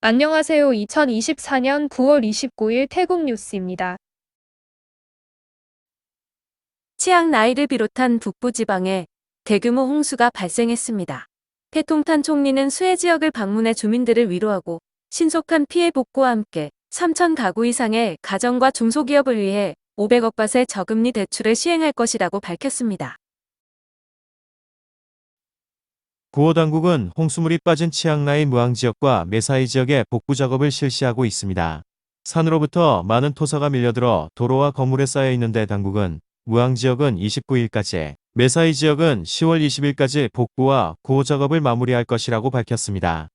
안녕하세요. 2024년 9월 29일 태국 뉴스입니다. 치앙라이를 비롯한 북부지방에 대규모 홍수가 발생했습니다. 패통탄 총리는 수해 지역을 방문해 주민들을 위로하고 신속한 피해 복구와 함께 3천 가구 이상의 가정과 중소기업을 위해 500억 바트의 저금리 대출을 시행할 것이라고 밝혔습니다. 구호 당국은 홍수물이 빠진 치앙라이 무앙 지역과 메사이 지역에 복구 작업을 실시하고 있습니다. 산으로부터 많은 토사가 밀려들어 도로와 건물에 쌓여 있는데 당국은 무앙 지역은 29일까지, 메사이 지역은 10월 20일까지 복구와 구호 작업을 마무리할 것이라고 밝혔습니다.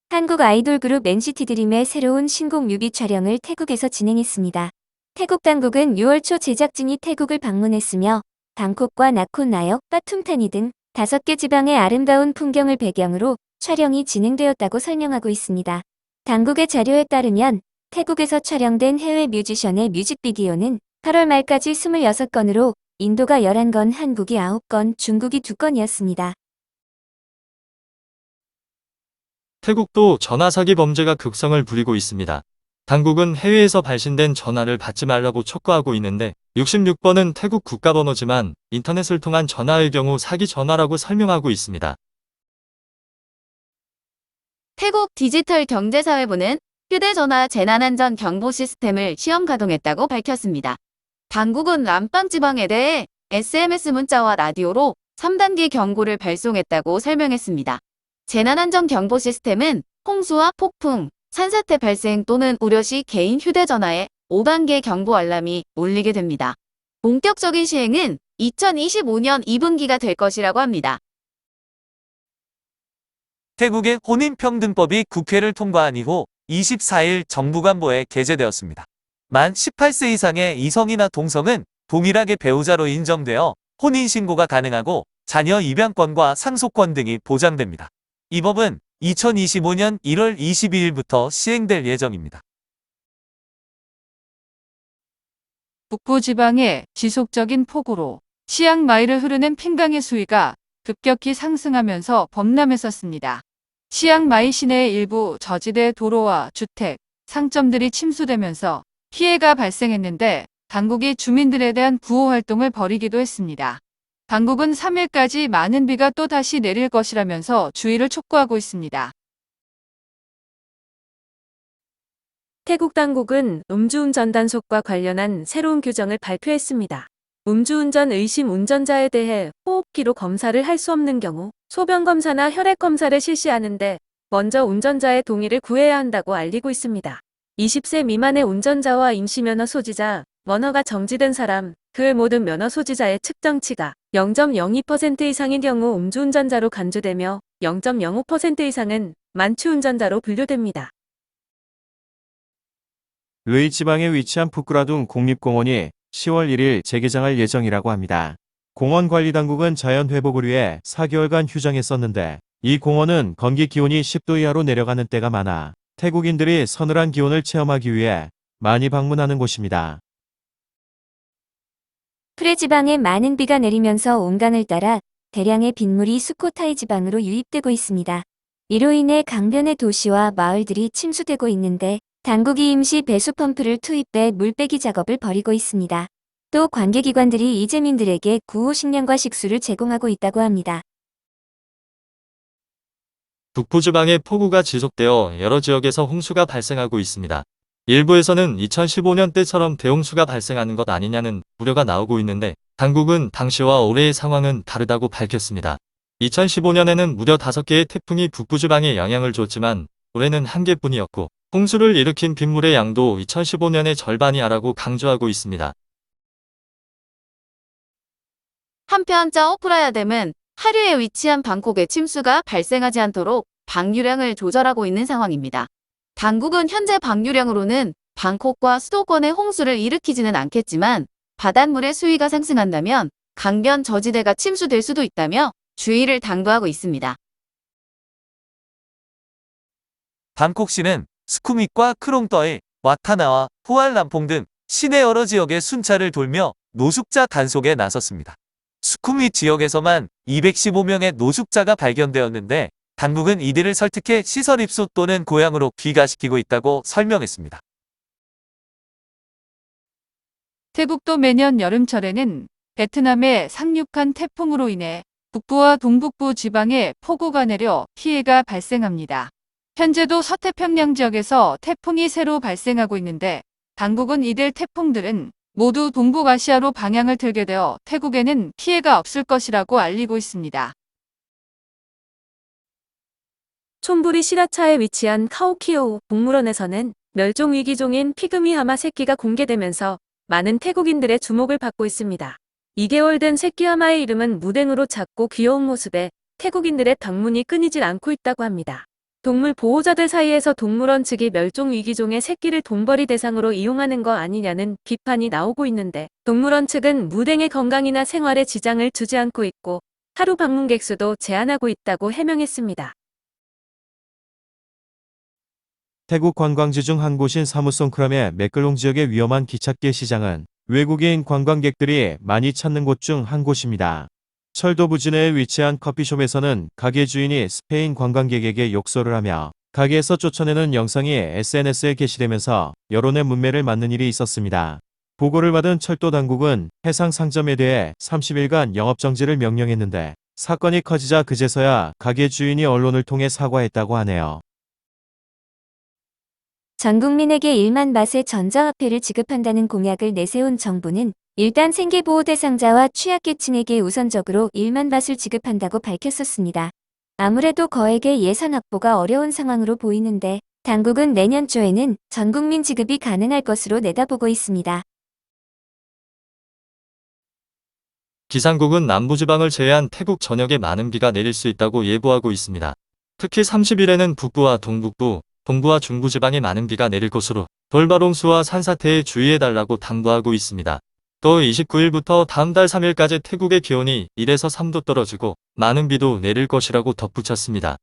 한국 아이돌 그룹 NCT 드림의 새로운 신곡 뮤비 촬영을 태국에서 진행했습니다. 태국 당국은 6월 초 제작진이 태국을 방문했으며 방콕과 나콘나역, 빠툼타니 등 5개 지방의 아름다운 풍경을 배경으로 촬영이 진행되었다고 설명하고 있습니다. 당국의 자료에 따르면 태국에서 촬영된 해외 뮤지션의 뮤직비디오는 8월 말까지 26건으로 인도가 11건, 한국이 9건, 중국이 2건이었습니다. 태국도 전화 사기 범죄가 극성을 부리고 있습니다. 당국은 해외에서 발신된 전화를 받지 말라고 촉구하고 있는데 66번은 태국 국가번호지만 인터넷을 통한 전화의 경우 사기 전화라고 설명하고 있습니다. 태국 디지털 경제사회부는 휴대전화 재난안전 경보 시스템을 시험 가동했다고 밝혔습니다. 당국은 람빵 지방에 대해 SMS 문자와 라디오로 3단계 경고를 발송했다고 설명했습니다. 재난안전 경보 시스템은 홍수와 폭풍, 산사태 발생 또는 우려 시 개인 휴대전화에 5단계 경보 알람이 울리게 됩니다. 본격적인 시행은 2025년 2분기가 될 것이라고 합니다. 태국의 혼인평등법이 국회를 통과한 이후 24일 정부관보에 게재되었습니다. 만 18세 이상의 이성이나 동성은 동일하게 배우자로 인정되어 혼인신고가 가능하고 자녀 입양권과 상속권 등이 보장됩니다. 이 법은 2025년 1월 22일부터 시행될 예정입니다. 북부지방의 지속적인 폭우로 치앙마이를 흐르는 핑강의 수위가 급격히 상승하면서 범람했었습니다. 치앙마이 시내의 일부 저지대 도로와 주택, 상점들이 침수되면서 피해가 발생했는데 당국이 주민들에 대한 구호 활동을 벌이기도 했습니다. 당국은 3일까지 많은 비가 또 다시 내릴 것이라면서 주의를 촉구하고 있습니다. 태국 당국은 음주운전 단속과 관련한 새로운 규정을 발표했습니다. 음주운전 의심 운전자에 대해 호흡기로 검사를 할 수 없는 경우 소변 검사나 혈액 검사를 실시하는데 먼저 운전자의 동의를 구해야 한다고 알리고 있습니다. 20세 미만의 운전자와 임시면허 소지자, 면허가 정지된 사람, 그 모든 면허 소지자의 측정치가 0.02% 이상인 경우 음주운전자로 간주되며 0.05% 이상은 만취운전자로 분류됩니다. 르이 지방에 위치한 푸꾸라둥 국립공원이 10월 1일 재개장할 예정이라고 합니다. 공원관리당국은 자연 회복을 위해 4개월간 휴장했었는데 이 공원은 건기 기온이 10도 이하로 내려가는 때가 많아 태국인들이 서늘한 기온을 체험하기 위해 많이 방문하는 곳입니다. 프레 지방에 많은 비가 내리면서 온강을 따라 대량의 빗물이 수코타이 지방으로 유입되고 있습니다. 이로 인해 강변의 도시와 마을들이 침수되고 있는데 당국이 임시 배수 펌프를 투입해 물빼기 작업을 벌이고 있습니다. 또 관계기관들이 이재민들에게 구호 식량과 식수를 제공하고 있다고 합니다. 북부지방의 폭우가 지속되어 여러 지역에서 홍수가 발생하고 있습니다. 일부에서는 2015년 때처럼 대홍수가 발생하는 것 아니냐는 우려가 나오고 있는데 당국은 당시와 올해의 상황은 다르다고 밝혔습니다. 2015년에는 무려 5개의 태풍이 북부지방에 영향을 줬지만 올해는 1개뿐이었고 홍수를 일으킨 빗물의 양도 2015년의 절반이 하라고 강조하고 있습니다. 한편 짜오프라야댐은 하류에 위치한 방콕의 침수가 발생하지 않도록 방류량을 조절하고 있는 상황입니다. 당국은 현재 방류량으로는 방콕과 수도권의 홍수를 일으키지는 않겠지만 바닷물의 수위가 상승한다면 강변 저지대가 침수될 수도 있다며 주의를 당부하고 있습니다. 방콕시는 스쿠밋과 크롱떠이, 와타나와 후알람퐁 등 시내 여러 지역의 순찰을 돌며 노숙자 단속에 나섰습니다. 스쿠밋 지역에서만 215명의 노숙자가 발견되었는데 당국은 이들을 설득해 시설 입소 또는 고향으로 귀가시키고 있다고 설명했습니다. 태국도 매년 여름철에는 베트남의 상륙한 태풍으로 인해 북부와 동북부 지방에 폭우가 내려 피해가 발생합니다. 현재도 서태평양 지역에서 태풍이 새로 발생하고 있는데 당국은 이들 태풍들은 모두 동북아시아로 방향을 틀게 되어 태국에는 피해가 없을 것이라고 알리고 있습니다. 촌부리 시라차에 위치한 카오키오 동물원에서는 멸종위기종인 피그미하마 새끼가 공개되면서 많은 태국인들의 주목을 받고 있습니다. 2개월 된 새끼 하마의 이름은 무댕으로 작고 귀여운 모습에 태국인들의 방문이 끊이질 않고 있다고 합니다. 동물 보호자들 사이에서 동물원 측이 멸종위기종의 새끼를 돈벌이 대상으로 이용하는 거 아니냐는 비판이 나오고 있는데 동물원 측은 무댕의 건강이나 생활에 지장을 주지 않고 있고 하루 방문객 수도 제한하고 있다고 해명했습니다. 태국 관광지 중 한 곳인 사무송크람의 매끌롱 지역의 위험한 기찻길 시장은 외국인 관광객들이 많이 찾는 곳 중 한 곳입니다. 철도 부지내에 위치한 커피숍에서는 가게 주인이 스페인 관광객에게 욕설을 하며 가게에서 쫓아내는 영상이 SNS에 게시되면서 여론의 문매를 맞는 일이 있었습니다. 보고를 받은 철도 당국은 해상 상점에 대해 30일간 영업정지를 명령했는데 사건이 커지자 그제서야 가게 주인이 언론을 통해 사과했다고 하네요. 전 국민에게 1만 바트의 전자화폐를 지급한다는 공약을 내세운 정부는 일단 생계보호 대상자와 취약계층에게 우선적으로 1만 바트를 지급한다고 밝혔었습니다. 아무래도 거액의 예산 확보가 어려운 상황으로 보이는데 당국은 내년 초에는 전 국민 지급이 가능할 것으로 내다보고 있습니다. 기상국은 남부지방을 제외한 태국 전역에 많은 비가 내릴 수 있다고 예보하고 있습니다. 특히 30일에는 북부와 동북부, 동부와 중부지방에 많은 비가 내릴 것으로 돌발홍수와 산사태에 주의해달라고 당부하고 있습니다. 또 29일부터 다음 달 3일까지 태국의 기온이 1에서 3도 떨어지고 많은 비도 내릴 것이라고 덧붙였습니다.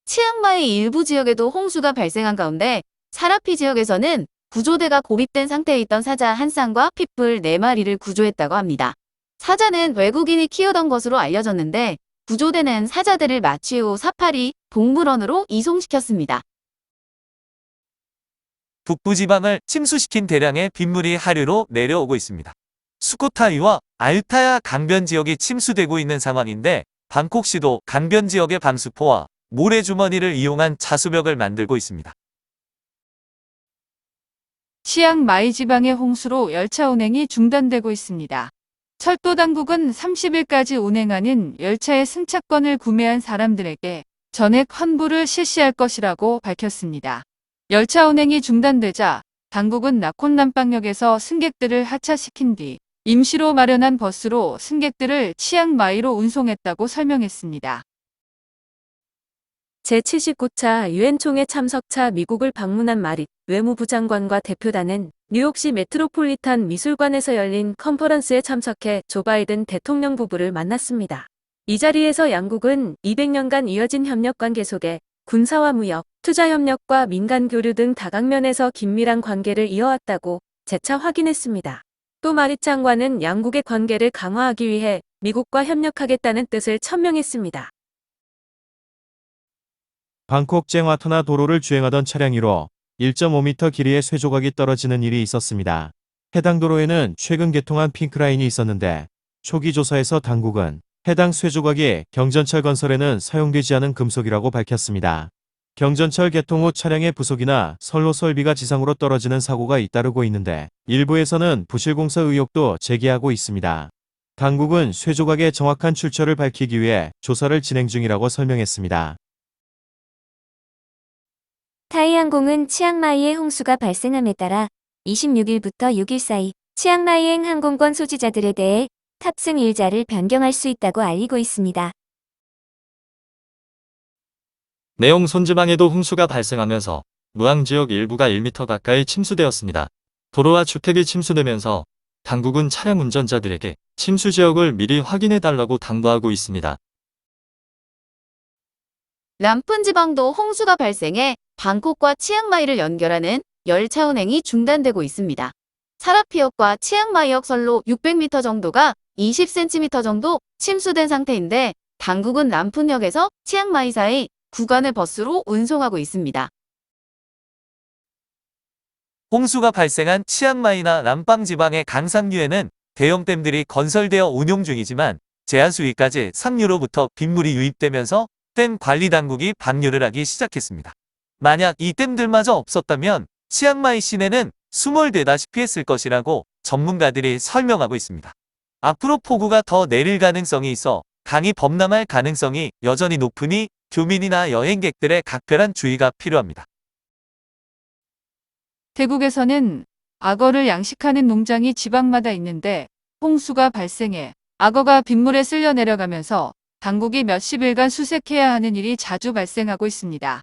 치앙마이 일부 지역에도 홍수가 발생한 가운데 사라피 지역에서는 구조대가 고립된 상태에 있던 사자 한 쌍과 핏불 4마리를 구조했다고 합니다. 사자는 외국인이 키우던 것으로 알려졌는데 구조대는 사자들을 마취 후 사파리 동물원으로 이송시켰습니다. 북부지방을 침수시킨 대량의 빗물이 하류로 내려오고 있습니다. 수코타이와 알타야 강변 지역이 침수되고 있는 상황인데 방콕시도 강변 지역의 방수포와 모래주머니를 이용한 차수벽을 만들고 있습니다. 치앙마이 지방의 홍수로 열차 운행이 중단되고 있습니다. 철도 당국은 30일까지 운행하는 열차의 승차권을 구매한 사람들에게 전액 환불을 실시할 것이라고 밝혔습니다. 열차 운행이 중단되자 당국은 나콘남방역에서 승객들을 하차시킨 뒤 임시로 마련한 버스로 승객들을 치앙마이로 운송했다고 설명했습니다. 제79차 유엔 총회 참석차 미국을 방문한 마릿 외무부 장관과 대표단은 뉴욕시 메트로폴리탄 미술관에서 열린 컨퍼런스에 참석해 조 바이든 대통령 부부를 만났습니다. 이 자리에서 양국은 200년간 이어진 협력 관계 속에 군사와 무역, 투자 협력과 민간 교류 등 다각면에서 긴밀한 관계를 이어왔다고 재차 확인했습니다. 또 마릿 장관은 양국의 관계를 강화하기 위해 미국과 협력하겠다는 뜻을 천명했습니다. 방콕 쨍와타나 도로를 주행하던 차량 위로 1.5m 길이의 쇠조각이 떨어지는 일이 있었습니다. 해당 도로에는 최근 개통한 핑크라인이 있었는데 초기 조사에서 당국은 해당 쇠조각이 경전철 건설에는 사용되지 않은 금속이라고 밝혔습니다. 경전철 개통 후 차량의 부속이나 선로 설비가 지상으로 떨어지는 사고가 잇따르고 있는데 일부에서는 부실공사 의혹도 제기하고 있습니다. 당국은 쇠조각의 정확한 출처를 밝히기 위해 조사를 진행 중이라고 설명했습니다. 타이항공은 치앙마이에 홍수가 발생함에 따라 26일부터 6일 사이 치앙마이행 항공권 소지자들에 대해 탑승 일자를 변경할 수 있다고 알리고 있습니다. 내용 손지방에도 홍수가 발생하면서 무앙 지역 일부가 1m 가까이 침수되었습니다. 도로와 주택이 침수되면서 당국은 차량 운전자들에게 침수 지역을 미리 확인해달라고 당부하고 있습니다. 람푼 지방도 홍수가 발생해 방콕과 치앙마이를 연결하는 열차 운행이 중단되고 있습니다. 사라피역과 치앙마이역 선로 600m 정도가 20cm 정도 침수된 상태인데 당국은 람푼역에서 치앙마이 사이 구간을 버스로 운송하고 있습니다. 홍수가 발생한 치앙마이나 람빵 지방의 강상류에는 대형 댐들이 건설되어 운용 중이지만 제한 수위까지 상류로부터 빗물이 유입되면서 댐 관리 당국이 방류를 하기 시작했습니다. 만약 이 댐들마저 없었다면 치앙마이 시내는 수몰되다시피 했을 것이라고 전문가들이 설명하고 있습니다. 앞으로 폭우가 더 내릴 가능성이 있어 강이 범람할 가능성이 여전히 높으니 교민이나 여행객들의 각별한 주의가 필요합니다. 태국에서는 악어를 양식하는 농장이 지방마다 있는데 홍수가 발생해 악어가 빗물에 쓸려 내려가면서 당국이 몇십일간 수색해야 하는 일이 자주 발생하고 있습니다.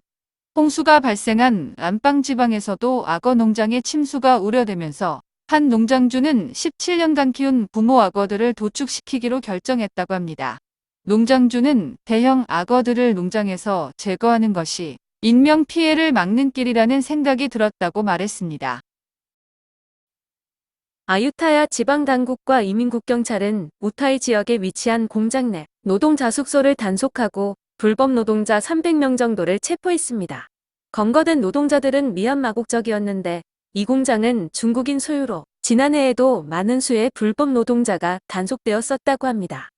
홍수가 발생한 람빵 지방에서도 악어 농장의 침수가 우려되면서 한 농장주는 17년간 키운 부모 악어들을 도축시키기로 결정했다고 합니다. 농장주는 대형 악어들을 농장에서 제거하는 것이 인명 피해를 막는 길이라는 생각이 들었다고 말했습니다. 아유타야 지방당국과 이민국경찰은 우타이 지역에 위치한 공장 내 노동자 숙소를 단속하고 불법 노동자 300명 정도를 체포했습니다. 검거된 노동자들은 미얀마 국적이었는데 이 공장은 중국인 소유로 지난해에도 많은 수의 불법 노동자가 단속되었었다고 합니다.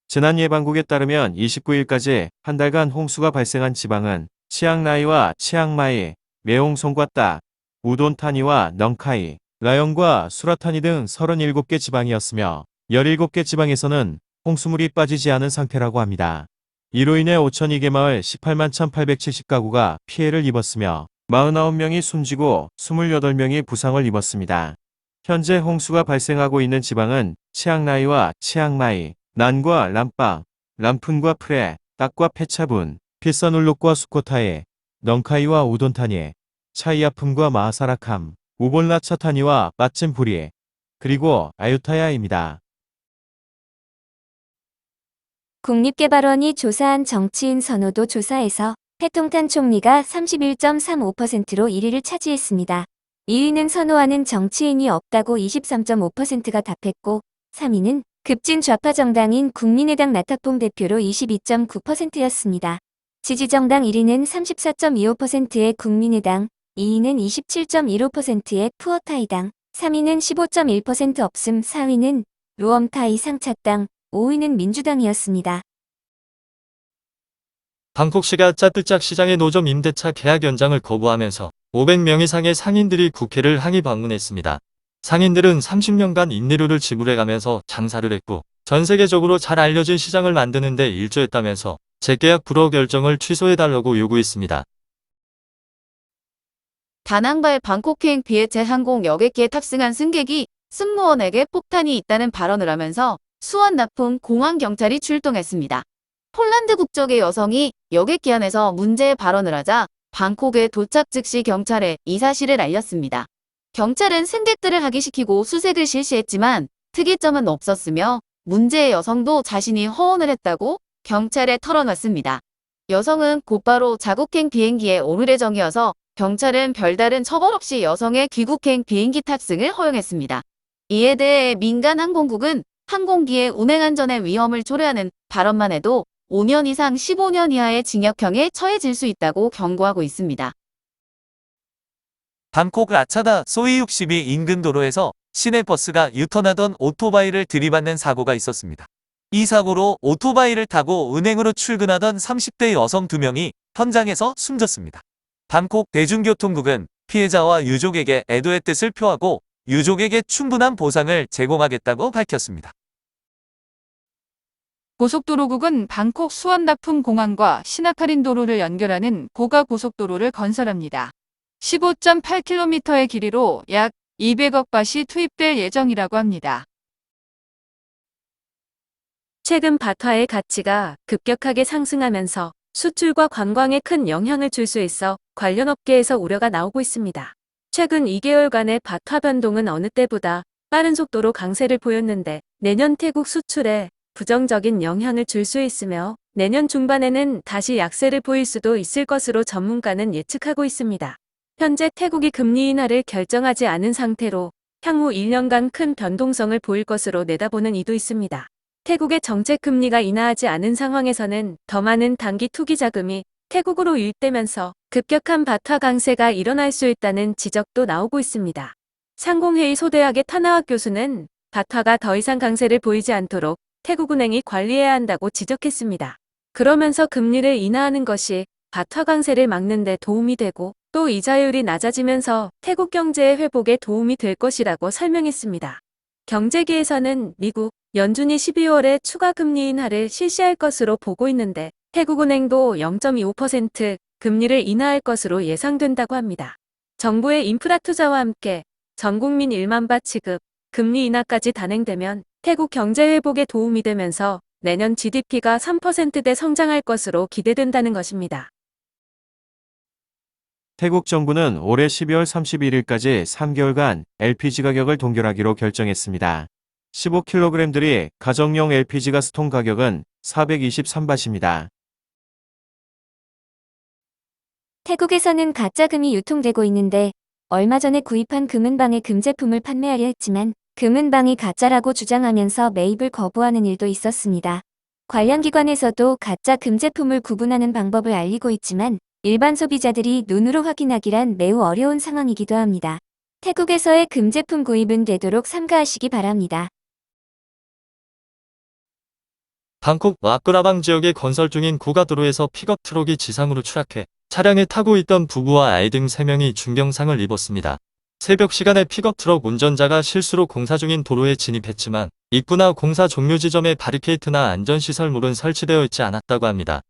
재난예방국에 따르면 29일까지 한 달간 홍수가 발생한 지방은 치앙라이와 치앙마이, 메홍송과따, 우돈타니와 넝카이, 라ion과 수라타니 등 37개 지방이었으며 17개 지방에서는 홍수물이 빠지지 않은 상태라고 합니다. 이로 인해 5,002개 마을 18만 1,870가구가 피해를 입었으며 49명이 숨지고 28명이 부상을 입었습니다. 현재 홍수가 발생하고 있는 지방은 치앙라이와 치앙마이, 난과 람빵, 람푼과 프레, 딱과 페차분, 필사눌룩과 수코타이, 넝카이와 우돈타니, 차이아품과 마하사라캄, 우볼라차타니와 빠찜부리, 그리고 아유타야입니다. 국립개발원이 조사한 정치인 선호도 조사에서 패통탄 총리가 31.35%로 1위를 차지했습니다. 2위는 선호하는 정치인이 없다고 23.5%가 답했고 3위는 급진 좌파 정당인 국민의당 나탁봉 대표로 22.9%였습니다. 지지정당 1위는 34.25%의 국민의당, 2위는 27.15%의 푸어타이당, 3위는 15.1% 없음, 4위는 루엄타이 상착당, 5위는 민주당이었습니다. 방콕시가 짜뜨짝 시장의 노점 임대차 계약 연장을 거부하면서 500명 이상의 상인들이 국회를 항의 방문했습니다. 상인들은 30년간 인내료를 지불해가면서 장사를 했고 전 세계적으로 잘 알려진 시장을 만드는 데 일조했다면서 재계약 불허 결정을 취소해달라고 요구했습니다. 다낭발 방콕행 비에체 항공 여객기에 탑승한 승객이 승무원에게 폭탄이 있다는 발언을 하면서 수원 납품 공항 경찰이 출동했습니다. 폴란드 국적의 여성이 여객기 안에서 문제의 발언을 하자 방콕에 도착 즉시 경찰에 이 사실을 알렸습니다. 경찰은 승객들을 하기시키고 수색을 실시했지만 특이점은 없었으며 문제의 여성도 자신이 허언을 했다고 경찰에 털어놨습니다. 여성은 곧바로 자국행 비행기에 오를 예정이어서 경찰은 별다른 처벌 없이 여성의 귀국행 비행기 탑승을 허용했습니다. 이에 대해 민간 항공국은 항공기의 운행 안전에 위험을 초래하는 발언만 해도 5년 이상 15년 이하의 징역형에 처해질 수 있다고 경고하고 있습니다. 방콕 라차다 소이 62 인근 도로에서 시내버스가 유턴하던 오토바이를 들이받는 사고가 있었습니다. 이 사고로 오토바이를 타고 은행으로 출근하던 30대 여성 2명이 현장에서 숨졌습니다. 방콕 대중교통국은 피해자와 유족에게 애도의 뜻을 표하고 유족에게 충분한 보상을 제공하겠다고 밝혔습니다. 고속도로국은 방콕 수원나품 공항과 시나카린 도로를 연결하는 고가 고속도로를 건설합니다. 15.8km의 길이로 약 200억 바트이 투입될 예정이라고 합니다. 최근 바트화의 가치가 급격하게 상승하면서 수출과 관광에 큰 영향을 줄 수 있어 관련 업계에서 우려가 나오고 있습니다. 최근 2개월간의 바트화 변동은 어느 때보다 빠른 속도로 강세를 보였는데 내년 태국 수출에 부정적인 영향을 줄 수 있으며 내년 중반에는 다시 약세를 보일 수도 있을 것으로 전문가는 예측하고 있습니다. 현재 태국이 금리 인하를 결정하지 않은 상태로 향후 1년간 큰 변동성을 보일 것으로 내다보는 이도 있습니다. 태국의 정책 금리가 인하하지 않은 상황에서는 더 많은 단기 투기 자금이 태국으로 유입되면서 급격한 바타 강세가 일어날 수 있다는 지적도 나오고 있습니다. 상공회의 소대학의 타나와 교수는 바타가 더 이상 강세를 보이지 않도록 태국은행이 관리해야 한다고 지적했습니다. 그러면서 금리를 인하하는 것이 바타 강세를 막는 데 도움이 되고 또 이자율이 낮아지면서 태국 경제의 회복에 도움이 될 것이라고 설명했습니다. 경제계에서는 미국, 연준이 12월에 추가 금리 인하를 실시할 것으로 보고 있는데 태국은행도 0.25% 금리를 인하할 것으로 예상된다고 합니다. 정부의 인프라 투자와 함께 전국민 1만 바 지급, 금리 인하까지 단행되면 태국 경제 회복에 도움이 되면서 내년 GDP가 3%대 성장할 것으로 기대된다는 것입니다. 태국 정부는 올해 12월 31일까지 3개월간 LPG 가격을 동결하기로 결정했습니다. 15kg들이 가정용 LPG 가스통 가격은 423바트입니다. 태국에서는 가짜 금이 유통되고 있는데 얼마 전에 구입한 금은방의 금제품을 판매하려 했지만 금은방이 가짜라고 주장하면서 매입을 거부하는 일도 있었습니다. 관련 기관에서도 가짜 금제품을 구분하는 방법을 알리고 있지만 일반 소비자들이 눈으로 확인하기란 매우 어려운 상황이기도 합니다. 태국에서의 금제품 구입은 되도록 삼가하시기 바랍니다. 방콕 와꾸라방 지역에 건설 중인 고가도로에서 픽업 트럭이 지상으로 추락해 차량에 타고 있던 부부와 아이 등 3명이 중경상을 입었습니다. 새벽 시간에 픽업 트럭 운전자가 실수로 공사 중인 도로에 진입했지만 입구나 공사 종료 지점에 바리케이트나 안전시설물은 설치되어 있지 않았다고 합니다.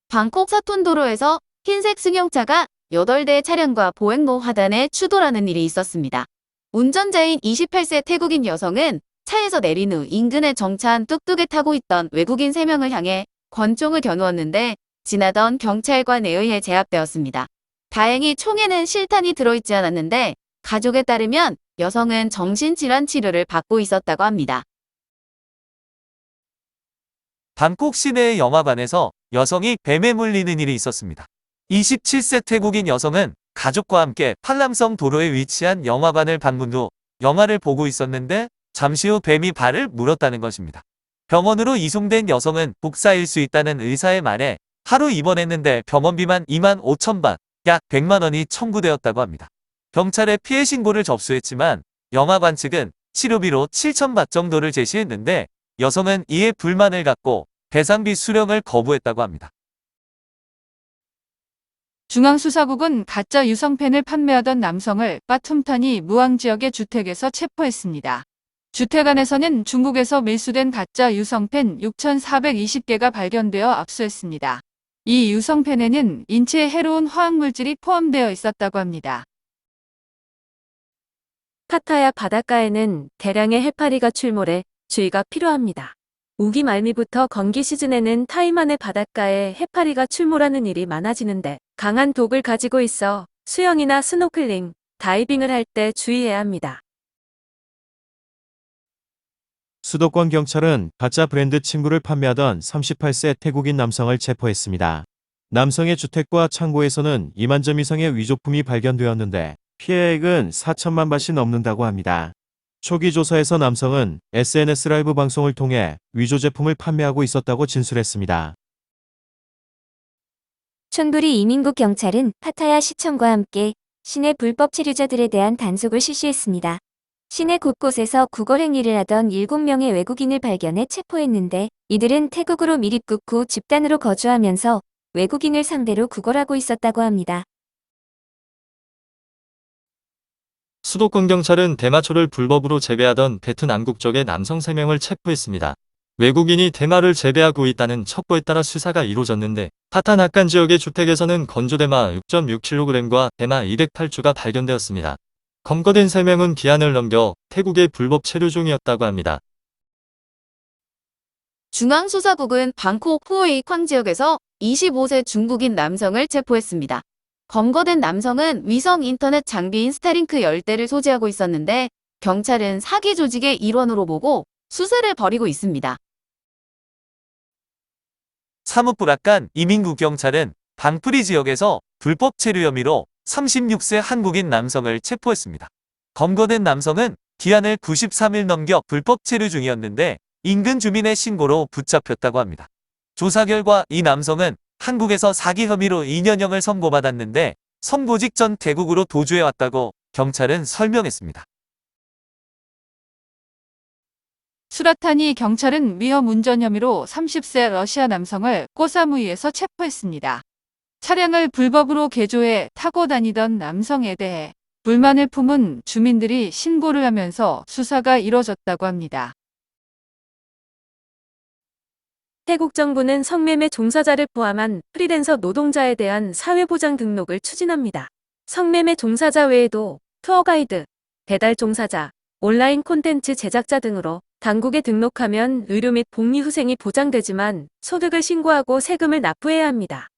방콕 사톤도로에서 흰색 승용차가 8대의 차량과 보행로 하단에 추돌하는 일이 있었습니다. 운전자인 28세 태국인 여성은 차에서 내린 후 인근에 정차한 뚝뚝에 타고 있던 외국인 3명을 향해 권총을 겨누었는데 지나던 경찰관에 의해 제압되었습니다. 다행히 총에는 실탄이 들어있지 않았는데 가족에 따르면 여성은 정신질환 치료를 받고 있었다고 합니다. 방콕 시내의 영화관에서 여성이 뱀에 물리는 일이 있었습니다. 27세 태국인 여성은 가족과 함께 팔람성 도로에 위치한 영화관을 방문 후 영화를 보고 있었는데 잠시 후 뱀이 발을 물었다는 것입니다. 병원으로 이송된 여성은 복사일 수 있다는 의사의 말에 하루 입원했는데 병원비만 25,000바트, 약 100만 원이 청구되었다고 합니다. 경찰에 피해 신고를 접수했지만 영화관 측은 치료비로 7,000바트 정도를 제시했는데 여성은 이에 불만을 갖고 배상비 수령을 거부했다고 합니다. 중앙수사국은 가짜 유성펜을 판매하던 남성을 빠툼타니 무앙 지역의 주택에서 체포했습니다. 주택 안에서는 중국에서 밀수된 가짜 유성펜 6,420개가 발견되어 압수했습니다. 이 유성펜에는 인체에 해로운 화학물질이 포함되어 있었다고 합니다. 파타야 바닷가에는 대량의 해파리가 출몰해 주의가 필요합니다. 우기 말미부터 건기 시즌에는 타이만의 바닷가에 해파리가 출몰하는 일이 많아지는데 강한 독을 가지고 있어 수영이나 스노클링, 다이빙을 할 때 주의해야 합니다. 수도권 경찰은 가짜 브랜드 침구를 판매하던 38세 태국인 남성을 체포했습니다. 남성의 주택과 창고에서는 2만 점 이상의 위조품이 발견되었는데 피해액은 4천만 바트이 넘는다고 합니다. 초기 조사에서 남성은 SNS 라이브 방송을 통해 위조 제품을 판매하고 있었다고 진술했습니다. 촌부리 이민국 경찰은 파타야 시청과 함께 시내 불법 체류자들에 대한 단속을 실시했습니다. 시내 곳곳에서 구걸 행위를 하던 7명의 외국인을 발견해 체포했는데 이들은 태국으로 밀입국 후 집단으로 거주하면서 외국인을 상대로 구걸하고 있었다고 합니다. 수도권 경찰은 대마초를 불법으로 재배하던 베트남 국적의 남성 3명을 체포했습니다. 외국인이 대마를 재배하고 있다는 첩보에 따라 수사가 이루어졌는데 파타 낙간 지역의 주택에서는 건조대마 6.6kg과 대마 208주가 발견되었습니다. 검거된 3명은 기한을 넘겨 태국에 불법 체류 중이었다고 합니다. 중앙수사국은 방콕 후웨이 쾅 지역에서 25세 중국인 남성을 체포했습니다. 검거된 남성은 위성 인터넷 장비인 스타링크 10대를 소지하고 있었는데 경찰은 사기 조직의 일원으로 보고 수사를 벌이고 있습니다. 사뭇불악한 이민국 경찰은 방프리 지역에서 불법 체류 혐의로 36세 한국인 남성을 체포했습니다. 검거된 남성은 기한을 93일 넘겨 불법 체류 중이었는데 인근 주민의 신고로 붙잡혔다고 합니다. 조사 결과 이 남성은 한국에서 사기 혐의로 2년형을 선고받았는데 선고 직전 태국으로 도주해왔다고 경찰은 설명했습니다. 수라타니 경찰은 위험 운전 혐의로 30세 러시아 남성을 꼬사무이에서 체포했습니다. 차량을 불법으로 개조해 타고 다니던 남성에 대해 불만을 품은 주민들이 신고를 하면서 수사가 이뤄졌다고 합니다. 태국 정부는 성매매 종사자를 포함한 프리랜서 노동자에 대한 사회보장 등록을 추진합니다. 성매매 종사자 외에도 투어가이드, 배달 종사자, 온라인 콘텐츠 제작자 등으로 당국에 등록하면 의료 및 복리후생이 보장되지만 소득을 신고하고 세금을 납부해야 합니다.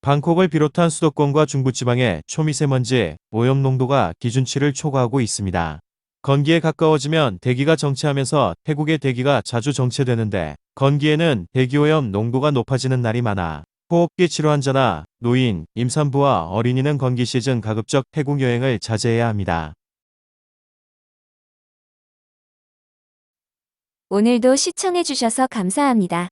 방콕을 비롯한 수도권과 중부지방의 초미세먼지 오염 농도가 기준치를 초과하고 있습니다. 건기에 가까워지면 대기가 정체하면서 태국의 대기가 자주 정체되는데 건기에는 대기오염 농도가 높아지는 날이 많아 호흡기 질환 환자나 노인, 임산부와 어린이는 건기 시즌 가급적 태국 여행을 자제해야 합니다. 오늘도 시청해주셔서 감사합니다.